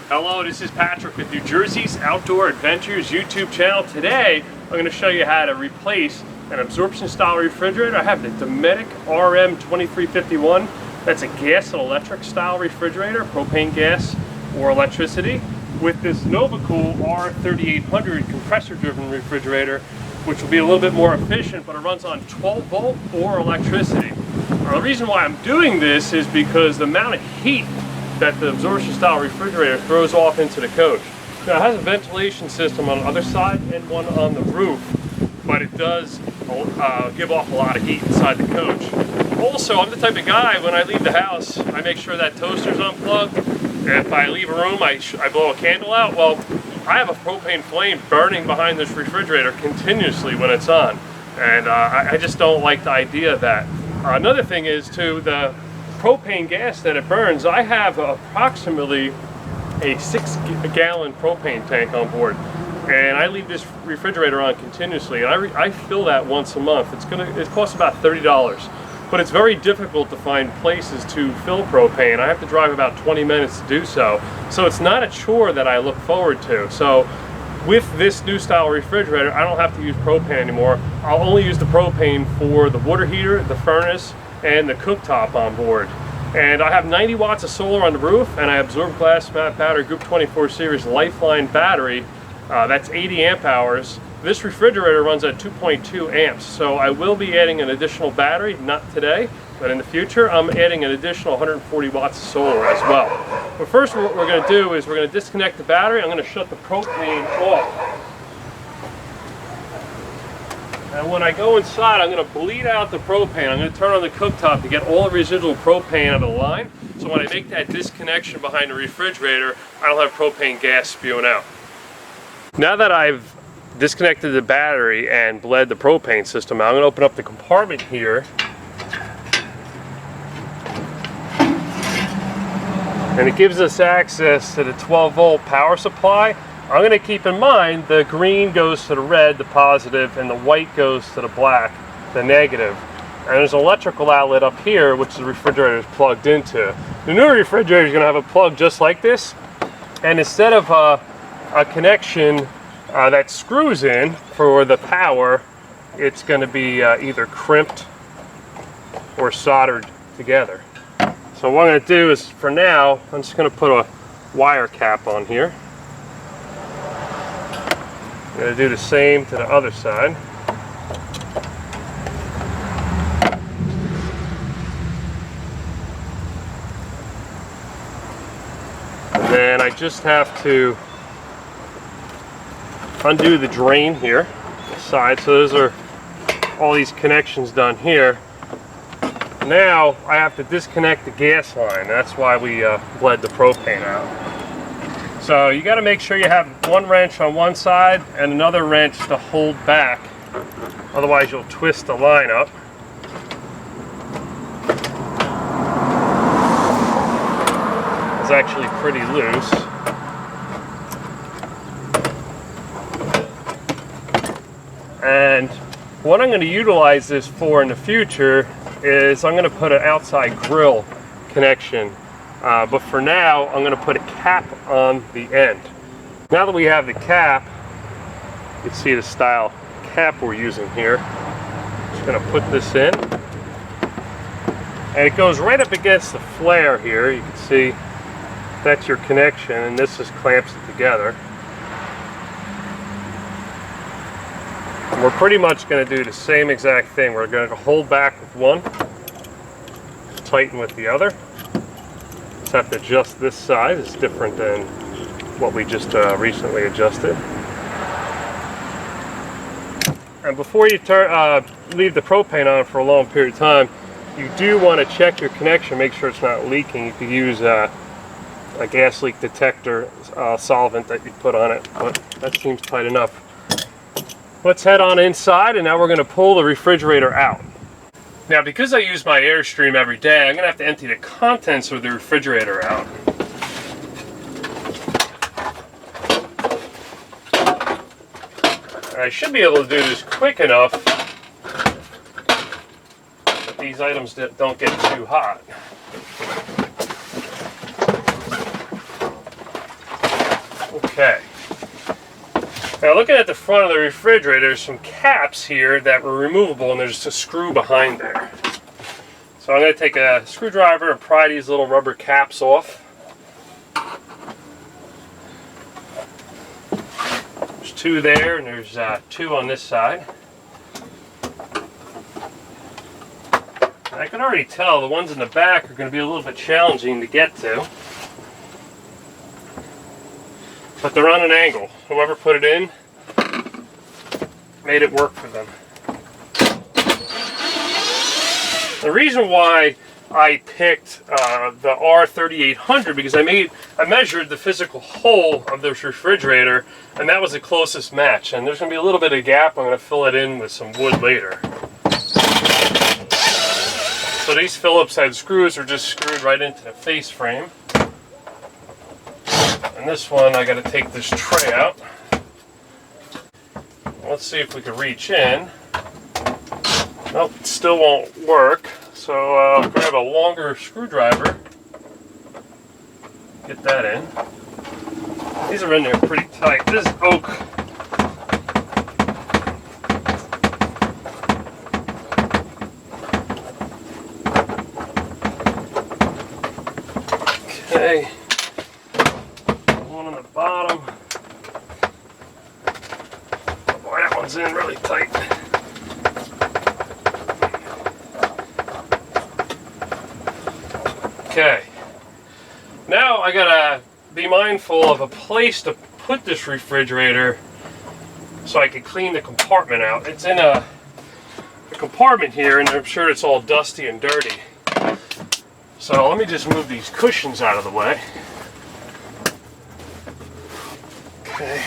Hello, this is Patrick with New Jersey's Outdoor Adventures YouTube channel. Today, I'm going to show you how to replace an absorption style refrigerator. I have the Dometic RM2351. That's a gas and electric style refrigerator, propane gas or electricity, with this Novakool R3800 compressor driven refrigerator, which will be a little bit more efficient, but it runs on 12 volt or electricity. Now, the reason why I'm doing this is because the amount of heat that the absorption style refrigerator throws off into the coach. Now, it has a ventilation system on the other side and one on the roof, but it does give off a lot of heat inside the coach. Also, I'm the type of guy, when I leave the house, I make sure that toaster's unplugged. If I leave a room, I blow a candle out. Well, I have a propane flame burning behind this refrigerator continuously when it's on, and I just don't like the idea of that. Another thing is, too, the propane gas that it burns, I have approximately a 6-gallon propane tank on board, and I leave this refrigerator on continuously, and I fill that once a month. It costs about $30, but it's very difficult to find places to fill propane. I have to drive about 20 minutes to do so, so it's not a chore that I look forward to. So with this new style refrigerator, I don't have to use propane anymore. I'll only use the propane for the water heater, the furnace, and the cooktop on board. And I have 90 watts of solar on the roof, and I absorb glass mat battery Group 24 series Lifeline battery. That's 80 amp hours. This refrigerator runs at 2.2 amps, so I will be adding an additional battery, not today, but in the future I'm adding an additional 140 watts of solar as well. But first, what we're going to do is we're going to disconnect the battery. I'm going to shut the propane off. And when I go inside, I'm going to bleed out the propane. I'm going to turn on the cooktop to get all the residual propane out of the line. So when I make that disconnection behind the refrigerator, I don't have propane gas spewing out. Now that I've disconnected the battery and bled the propane system out, I'm going to open up the compartment here. And it gives us access to the 12 volt power supply. I'm going to keep in mind the green goes to the red, the positive, and the white goes to the black, the negative. And there's an electrical outlet up here, which the refrigerator is plugged into. The new refrigerator is going to have a plug just like this, and instead of a connection that screws in for the power, it's going to be either crimped or soldered together. So what I'm going to do is, for now, I'm just going to put a wire cap on here. I'm going to do the same to the other side. And then I just have to undo the drain here, the side. So those are all these connections done here. Now I have to disconnect the gas line. That's why we bled the propane out. So you got to make sure you have one wrench on one side and another wrench to hold back. Otherwise you'll twist the line up. It's actually pretty loose. And what I'm going to utilize this for in the future is I'm going to put an outside grill connection. But for now, I'm going to put a cap on the end. Now that we have the cap, you can see the style cap we're using here. Just going to put this in. And it goes right up against the flare here. You can see that's your connection, and this just clamps it together. And we're pretty much going to do the same exact thing. We're going to hold back with one, tighten with the other. Just have to adjust this side. It's different than what we just recently adjusted. And before you leave the propane on for a long period of time, you do want to check your connection, make sure it's not leaking. You could use a gas leak detector solvent that you put on it, but that seems tight enough. Let's head on inside, and now we're going to pull the refrigerator out. Now, because I use my Airstream every day, I'm going to have to empty the contents of the refrigerator out. And I should be able to do this quick enough that these items don't get too hot. Okay. Now looking at the front of the refrigerator, there's some caps here that were removable, and there's a screw behind there. So I'm going to take a screwdriver and pry these little rubber caps off. There's two there, and there's two on this side. And I can already tell the ones in the back are going to be a little bit challenging to get to. But they're on an angle. Whoever put it in made it work for them. The reason why I picked the R3800 because I measured the physical hole of this refrigerator, and that was the closest match. And there's going to be a little bit of gap. I'm going to fill it in with some wood later. So these Phillips head screws are just screwed right into the face frame. And this one, I got to take this tray out. Let's see if we can reach in. Nope, it still won't work. So I'll grab a longer screwdriver. Get that in. These are in there pretty tight. This is oak. Okay. One on the bottom. Oh boy, that one's in really tight. Okay. Now I gotta be mindful of a place to put this refrigerator so I can clean the compartment out. It's in a compartment here, and I'm sure it's all dusty and dirty. So let me just move these cushions out of the way. Okay.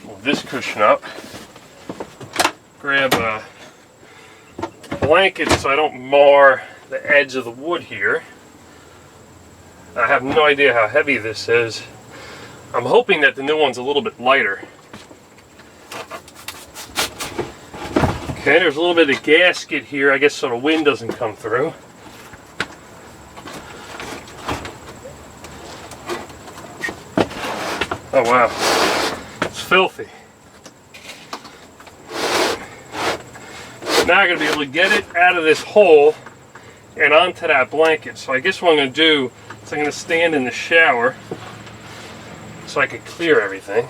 Move this cushion up. Grab a blanket so I don't mar the edge of the wood here. I have no idea how heavy this is. I'm hoping that the new one's a little bit lighter. Okay, there's a little bit of gasket here, I guess, so the wind doesn't come through. Oh wow, it's filthy. Now I'm going to be able to get it out of this hole and onto that blanket. So I guess what I'm going to do is I'm going to stand in the shower so I can clear everything.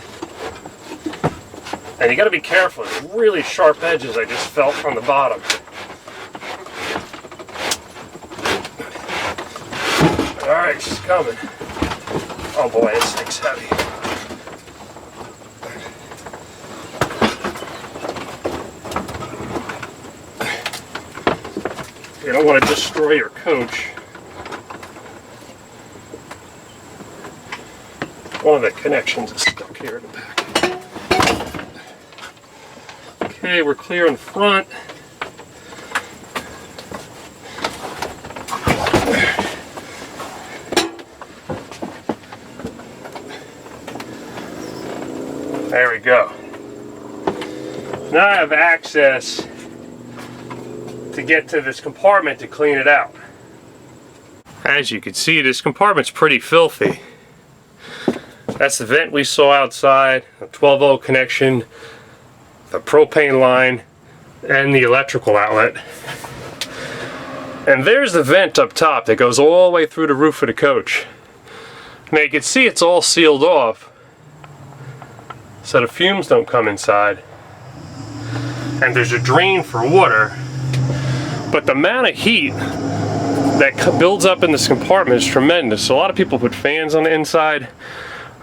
And you got to be careful. There's really sharp edges I just felt from the bottom. Alright, she's coming. Oh boy, this thing's heavy. You don't want to destroy your coach. One of the connections is stuck here in the back. Okay, we're clear in front. There we go. Now I have access to get to this compartment to clean it out. As you can see, this compartment's pretty filthy. That's the vent we saw outside, a 12-volt connection, the propane line, and the electrical outlet. And there's the vent up top that goes all the way through the roof of the coach. Now you can see it's all sealed off so the fumes don't come inside. And there's a drain for water. But the amount of heat that builds up in this compartment is tremendous. A lot of people put fans on the inside.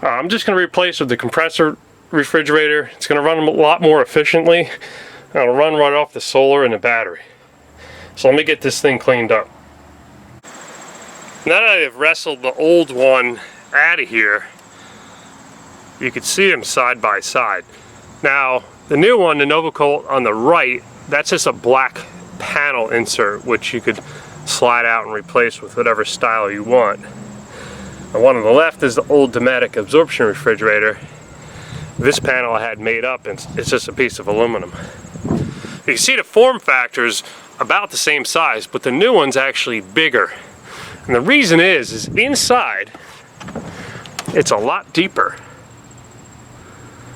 I'm just going to replace with the compressor refrigerator. It's going to run a lot more efficiently. It'll run right off the solar and the battery. So let me get this thing cleaned up. Now that I've wrestled the old one out of here, you can see them side by side. Now the new one, the Novakool on the right, that's just a black panel insert which you could slide out and replace with whatever style you want. The one on the left is the old Dometic Absorption refrigerator. This panel I had made up, and it's just a piece of aluminum. You can see the form factor's about the same size, but the new one's actually bigger. And the reason is inside, it's a lot deeper.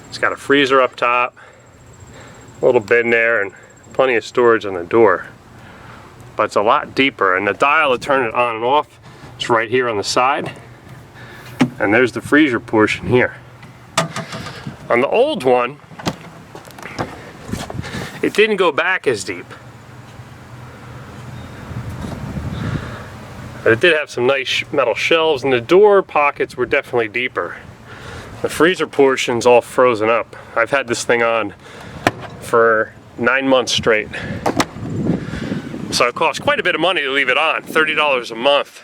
It's got a freezer up top, a little bin there, and plenty of storage on the door. But it's a lot deeper, and the dial to turn it on and off is right here on the side. And there's the freezer portion here. On the old one, it didn't go back as deep. But it did have some nice metal shelves, and the door pockets were definitely deeper. The freezer portion's all frozen up. I've had this thing on for 9 months straight. So it costs quite a bit of money to leave it on, $30 a month.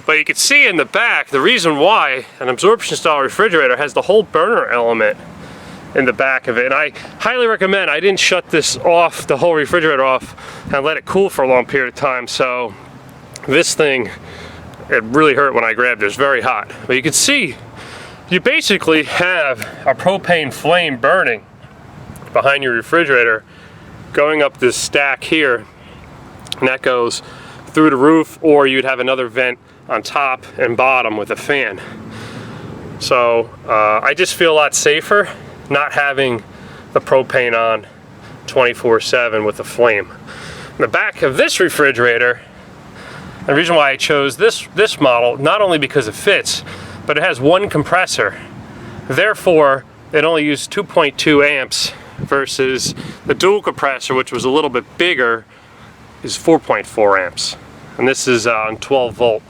But you can see in the back, the reason why an absorption style refrigerator has the whole burner element in the back of it. And I highly recommend, I didn't shut this off, the whole refrigerator off, and let it cool for a long period of time. So this thing, it really hurt when I grabbed it. It was very hot. But you can see, you basically have a propane flame burning behind your refrigerator going up this stack here, and that goes through the roof, or you'd have another vent on top and bottom with a fan. So I just feel a lot safer not having the propane on 24/7 with the flame. In the back of this refrigerator, the reason why I chose this model, not only because it fits, but it has one compressor. Therefore, it only used 2.2 amps versus the dual compressor, which was a little bit bigger, is 4.4 amps. And this is on 12 volt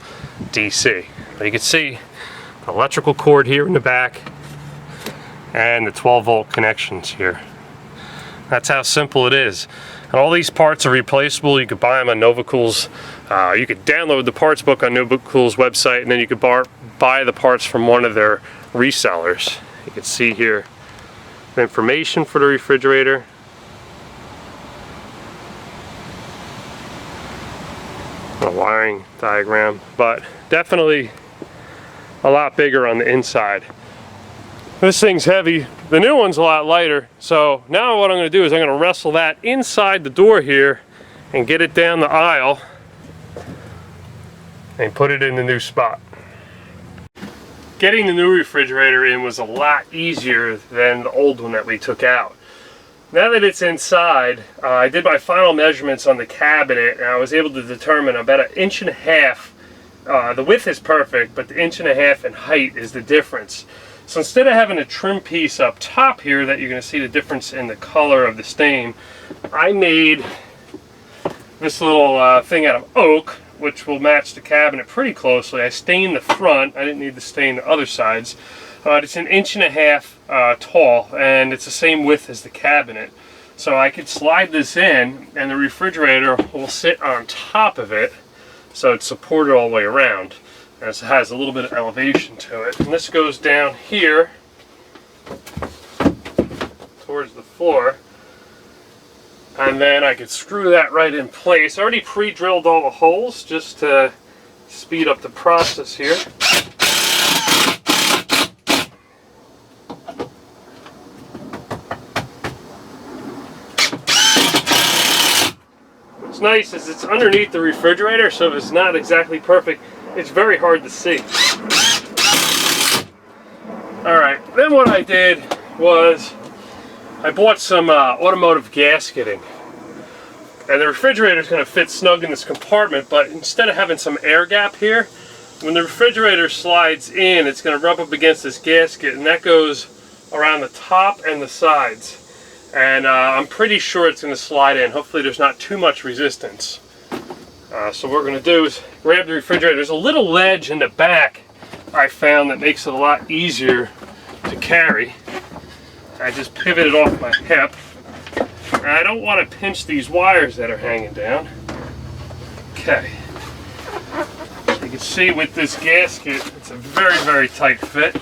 DC. But you can see the electrical cord here in the back and the 12 volt connections here. That's how simple it is. And all these parts are replaceable. You could buy them on Novakool's. You could download the parts book on Novakool's website, and then you could buy the parts from one of their resellers. You can see here the information for the refrigerator. A wiring diagram, but definitely a lot bigger on the inside. This thing's heavy. The new one's a lot lighter. So now what I'm going to do is I'm going to wrestle that inside the door here and get it down the aisle and put it in the new spot. Getting the new refrigerator in was a lot easier than the old one that we took out. Now that it's inside, I did my final measurements on the cabinet, and I was able to determine about 1.5 inches. The width is perfect, but the 1.5 inches in height is the difference. So instead of having a trim piece up top here that you're going to see the difference in the color of the stain, I made this little thing out of oak, which will match the cabinet pretty closely. I stained the front. I didn't need to stain the other sides. It's 1.5 inches tall, and it's the same width as the cabinet. So I could slide this in, and the refrigerator will sit on top of it, so it's supported all the way around. And it has a little bit of elevation to it. And this goes down here towards the floor. And then I could screw that right in place. I already pre-drilled all the holes just to speed up the process here. What's nice is it's underneath the refrigerator, so if it's not exactly perfect, it's very hard to see. Alright, then what I did was I bought some automotive gasketing. And the refrigerator is going to fit snug in this compartment, but instead of having some air gap here, when the refrigerator slides in, it's going to rub up against this gasket, and that goes around the top and the sides. And I'm pretty sure it's going to slide in. Hopefully there's not too much resistance. So what we're going to do is grab the refrigerator. There's a little ledge in the back I found that makes it a lot easier to carry. I just pivoted off my hip. And I don't want to pinch these wires that are hanging down. Okay. So you can see with this gasket, it's a very, very tight fit.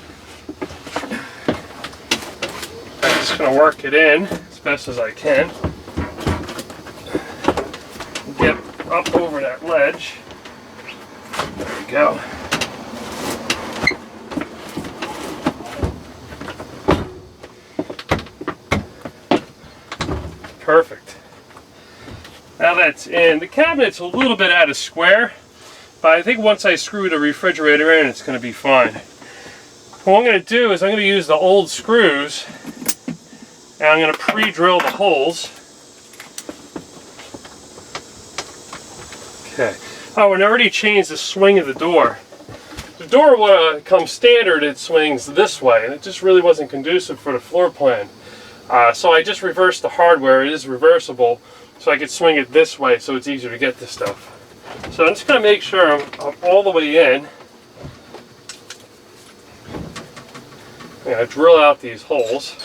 I'm just going to work it in as best as I can. Get up over that ledge. There we go. Perfect. Now that's in. The cabinet's a little bit out of square, But I think once I screw the refrigerator in, it's going to be fine. What I'm going to do is I'm going to use the old screws, and I'm going to pre-drill the holes. Okay. Oh, and I already changed the swing of the door. The door, when it comes standard, it swings this way, and it just really wasn't conducive for the floor plan. So I just reversed the hardware. It is reversible, so I could swing it this way so it's easier to get this stuff. So I'm just going to make sure I'm all the way in. I'm going to drill out these holes.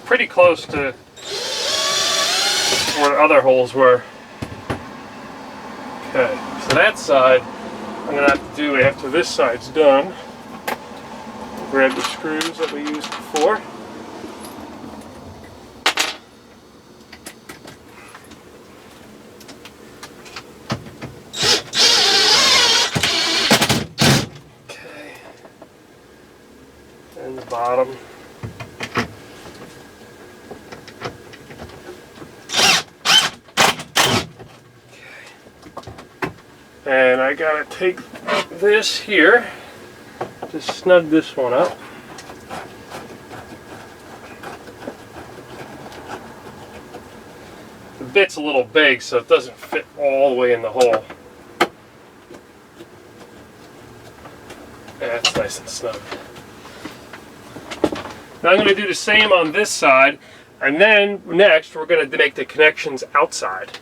Pretty close to where the other holes were. Okay, so that side I'm going to have to do after this side's done. Grab the screws that we used before. Okay, and the bottom. And I gotta take this here, just snug this one up. The bit's a little big, so it doesn't fit all the way in the hole. That's nice and snug. Now I'm going to do the same on this side, and then next we're going to make the connections outside.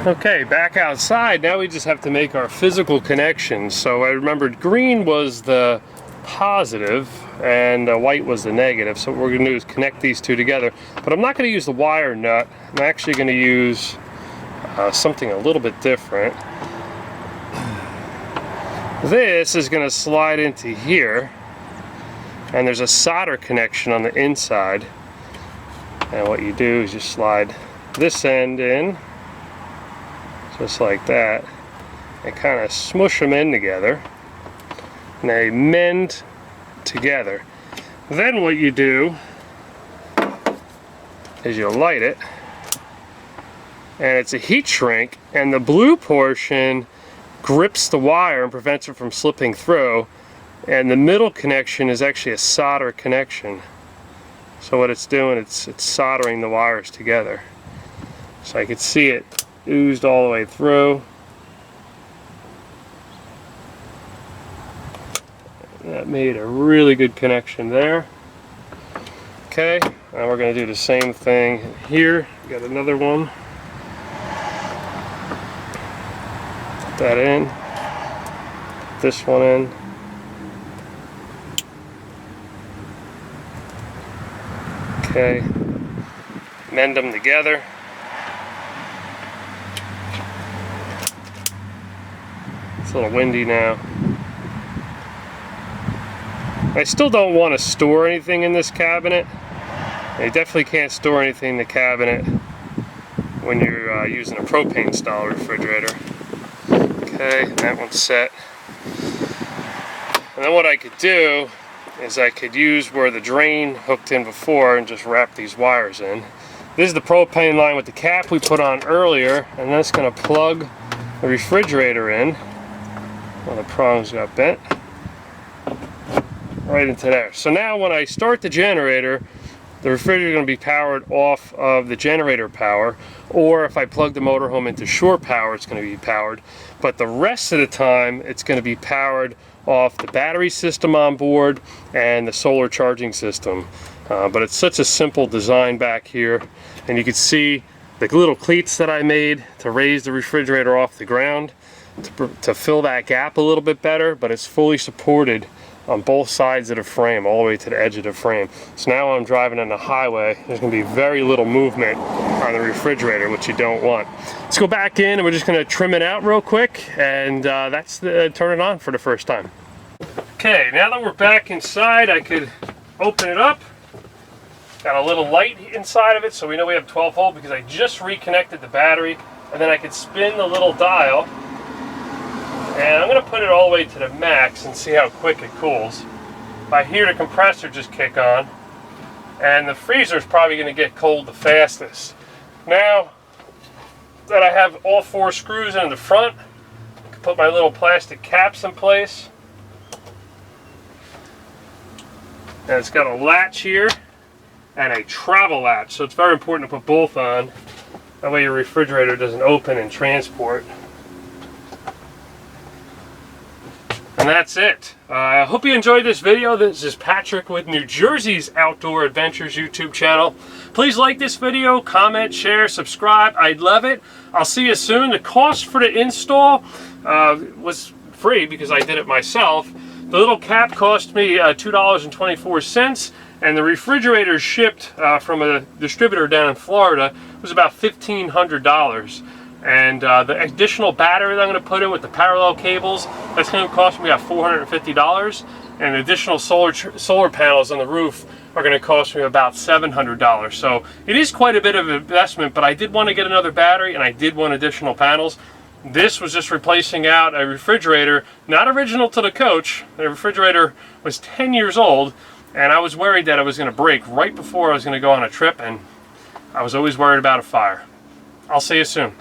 Okay, back outside, now we just have to make our physical connections. So I remembered green was the positive and white was the negative. So what we're going to do is connect these two together. But I'm not going to use the wire nut. I'm actually going to use something a little bit different. This is going to slide into here. And there's a solder connection on the inside. And what you do is just slide this end in. Just like that, and kind of smush them in together, and they mend together. Then what you do is you light it, and it's a heat shrink, and the blue portion grips the wire and prevents it from slipping through, and the middle connection is actually a solder connection. So what it's doing, it's soldering the wires together. So I could see it oozed all the way through. That made a really good connection there. Okay, now we're going to do the same thing here. Got another one. Put that in. Put this one in. Okay, mend them together. It's a little windy now. I still don't want to store anything in this cabinet. You definitely can't store anything in the cabinet when you're using a propane style refrigerator. Okay, that one's set. And then what I could do is I could use where the drain hooked in before and just wrap these wires in. This is the propane line with the cap we put on earlier, and that's going to plug the refrigerator in. Well, the prongs got bent right into there. So now when I start the generator, the refrigerator is going to be powered off of the generator power, or if I plug the motorhome into shore power, it's going to be powered. But the rest of the time, it's going to be powered off the battery system on board and the solar charging system. But it's such a simple design back here, and you can see the little cleats that I made to raise the refrigerator off the ground to fill that gap a little bit better, but it's fully supported on both sides of the frame, all the way to the edge of the frame. So now when I'm driving on the highway, there's going to be very little movement on the refrigerator, which you don't want. Let's go back in and we're just going to trim it out real quick, and that's turn it on for the first time. Okay, now that we're back inside, I could open it up. Got a little light inside of it, so we know we have 12 volt because I just reconnected the battery, and then I could spin the little dial. And I'm going to put it all the way to the max and see how quick it cools. I hear the compressor just kick on, and the freezer is probably going to get cold the fastest. Now, that I have all 4 screws in the front. I can put my little plastic caps in place. And it's got a latch here and a travel latch, so it's very important to put both on. That way your refrigerator doesn't open in transport. And that's it. I hope you enjoyed this video. This is Patrick with New Jersey's Outdoor Adventures YouTube channel. Please like this video, comment, share, subscribe. I'd love it. I'll see you soon. The cost for the install was free because I did it myself. The little cap cost me $2.24, and the refrigerator shipped from a distributor down in Florida was about $1,500. And the additional battery that I'm going to put in with the parallel cables, that's going to cost me about $450. And the additional solar panels on the roof are going to cost me about $700. So it is quite a bit of investment, but I did want to get another battery and I did want additional panels. This was just replacing out a refrigerator, not original to the coach. The refrigerator was 10 years old, and I was worried that it was going to break right before I was going to go on a trip, and I was always worried about a fire. I'll see you soon.